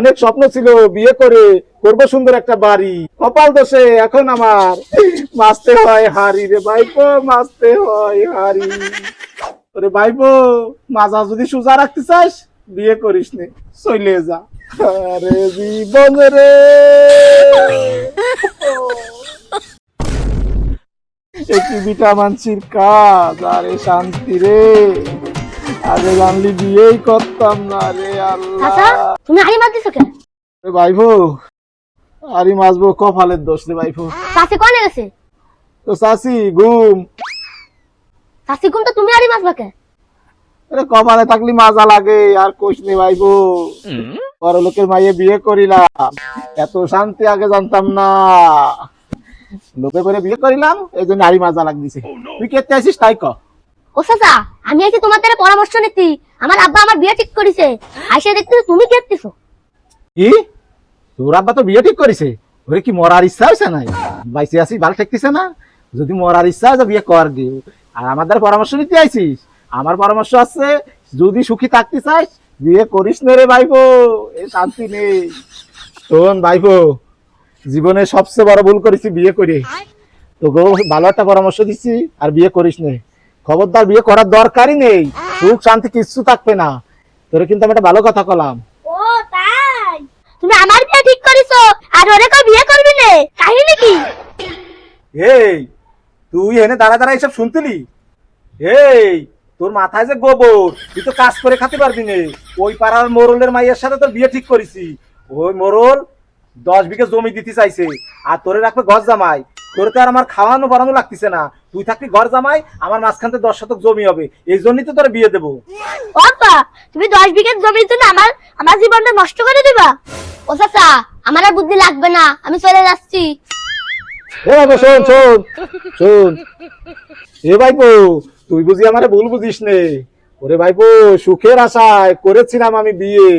অনেক স্বপ্ন ছিল বিয়ে করে করবো সুন্দর একটা বাড়ি, কপাল দোষে এখন আমার মাসতে হয় হারি রে ভাইপো, মাসতে হয় হারি। ওরে ভাইপো, মাজা যদি সোজা রাখতে চাস বিয়ে করিস নে, চলে যা। আরে জীবন রে, একটি বিটা মানসির কাজ, আরে শান্তি রে, আগে জানলি বিয়েই করতাম না রে আল্লাহ। তুমি আড়ি মারতেছো কেন? ভাইপো আরি মাসবো, কপালের দোষ রে ভাইপো। চাচি কোনে গেছে? তো চাচি ঘুম। চাচি ঘুম তো তুমি আড়ি মারবা কেন? আরে কপালে থাকলি মাজা লাগে, আর কোশ নে ভাইপো। বড় লোকের মাইয়ে বিয়ে করিলাম, এত শান্তি আগে জানতাম না। লোকে করে বিয়ে করিলাম, এই জন্য আরি মাজা লাগ দিছে। তুই কেতে আসিস তাই ক। ও চাচা, আমি আইছি তোমার দ্বারা পরামর্শ নিতে। আমার আব্বা আমার বিয়ে ঠিক করেছে, আইসা দেখতেছো তুমি কেতেছো। কি তোর আব্বা তো বিয়ে ঠিক করেছে? ওরে কি মরার ইচ্ছা হয়েছে নাই? বাইসে আসি ভালো ঠেকতেছে না? যদি মরার ইচ্ছা হয় বিয়ে কর গিয়ে, আর আমার দ্বারা পরামর্শ নিতে আইছিস? আমার পরামর্শ আছে, যদি সুখী থাকতে চাস বিয়ে করিস না রে ভাইপো, এ শান্তি নেই। শোন ভাইপো, জীবনে সবচেয়ে বড় ভুল করেছি বিয়ে করে। তোকে ভালো একটা পরামর্শ দিচ্ছি, আর বিয়ে করিস নে। খবরদার, বিয়ে করার দরকারই নেই, সুখ শান্তি কিচ্ছু থাকবে না। তোরে কিন্তু আমি একটা ভালো কথা কলাম। ও তাই? তুমি আমার বিয়ে ঠিক করেছো, আর ওরে কই বিয়ে করবি না? কাহিনী কি? এই তুই এনে দাঁড়া দাঁড়া এইসব শুনতিলি? এই তোর মাথায় যে গোবর, তুই তো কাজ করে খাতে পারবি না। ওই পাড়ার মোরলের মাইয়ের সাথে তোর বিয়ে ঠিক করেছি। ওই মোরল 10 বিঘা জমি দিতে চাইছে, আর তোরে রাখবে ঘর জামাই। তোরে তো আর আমার খাওয়ানো বানানো লাগতেছে না, তুই থাকবি ঘর জামাই, আমার মাঝখান থেকে 10 শতক জমি হবে। এই জন্যই তো তোরে বিয়ে দেবো। বাবা, তুমি 10 বিঘা জমির জন্য আমার জীবনটা নষ্ট করে দিবা? ও চাচা, আমার আর বুদ্ধি লাগবে না, আমি চলে যাচ্ছি। এ ভাইপো শোন শোন শোন, এ ভাইপো তুই বুঝি আমারে ভুল বুঝিস নে। ওরে ভাইপো, সুখের আশায় করেছিলাম আমি বিয়ে,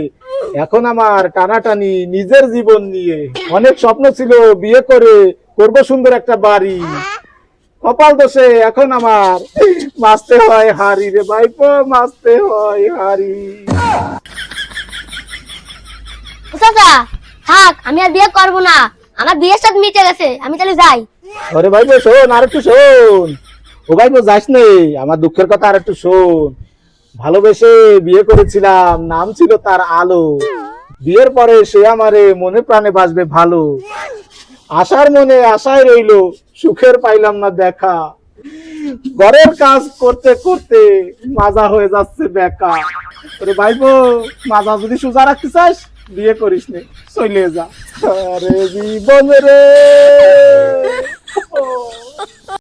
এখন আমার টানাটানি নিজের জীবন নিয়ে। অনেক স্বপ্ন ছিল বিয়ে করে করবো সুন্দর একটা বাড়ি, কপাল দোষে এখন আমার মাসতে হয় হারি রে ভাইপো, মাসতে হয় হারি। ও চাচা, থাক, আমি আর বিয়ে করবো না, আমার বিয়ের সাথে মিটে গেছে, আমি তাহলে যাই। আরে ভাইপো শোন, আর একটু শোন। ও ভাইপো যাস নে, আমার দুঃখের কথা আর একটু শোন। ভালোবেসে বিয়ে করেছিলাম, নাম ছিল তার আলো। বিয়ের পরে সে আমারে মনে প্রাণে বাসবে ভালো। আশার মনে আশায় রইলো, সুখের পাইলাম না দেখা। ঘরের কাজ করতে করতে মাজা হয়ে যাচ্ছে বেকা। আরে ভাইপো, মাজা যদি সোজা রাখতে চাস বিয়ে করিস নে, চলে যা। আরে জীবন রে।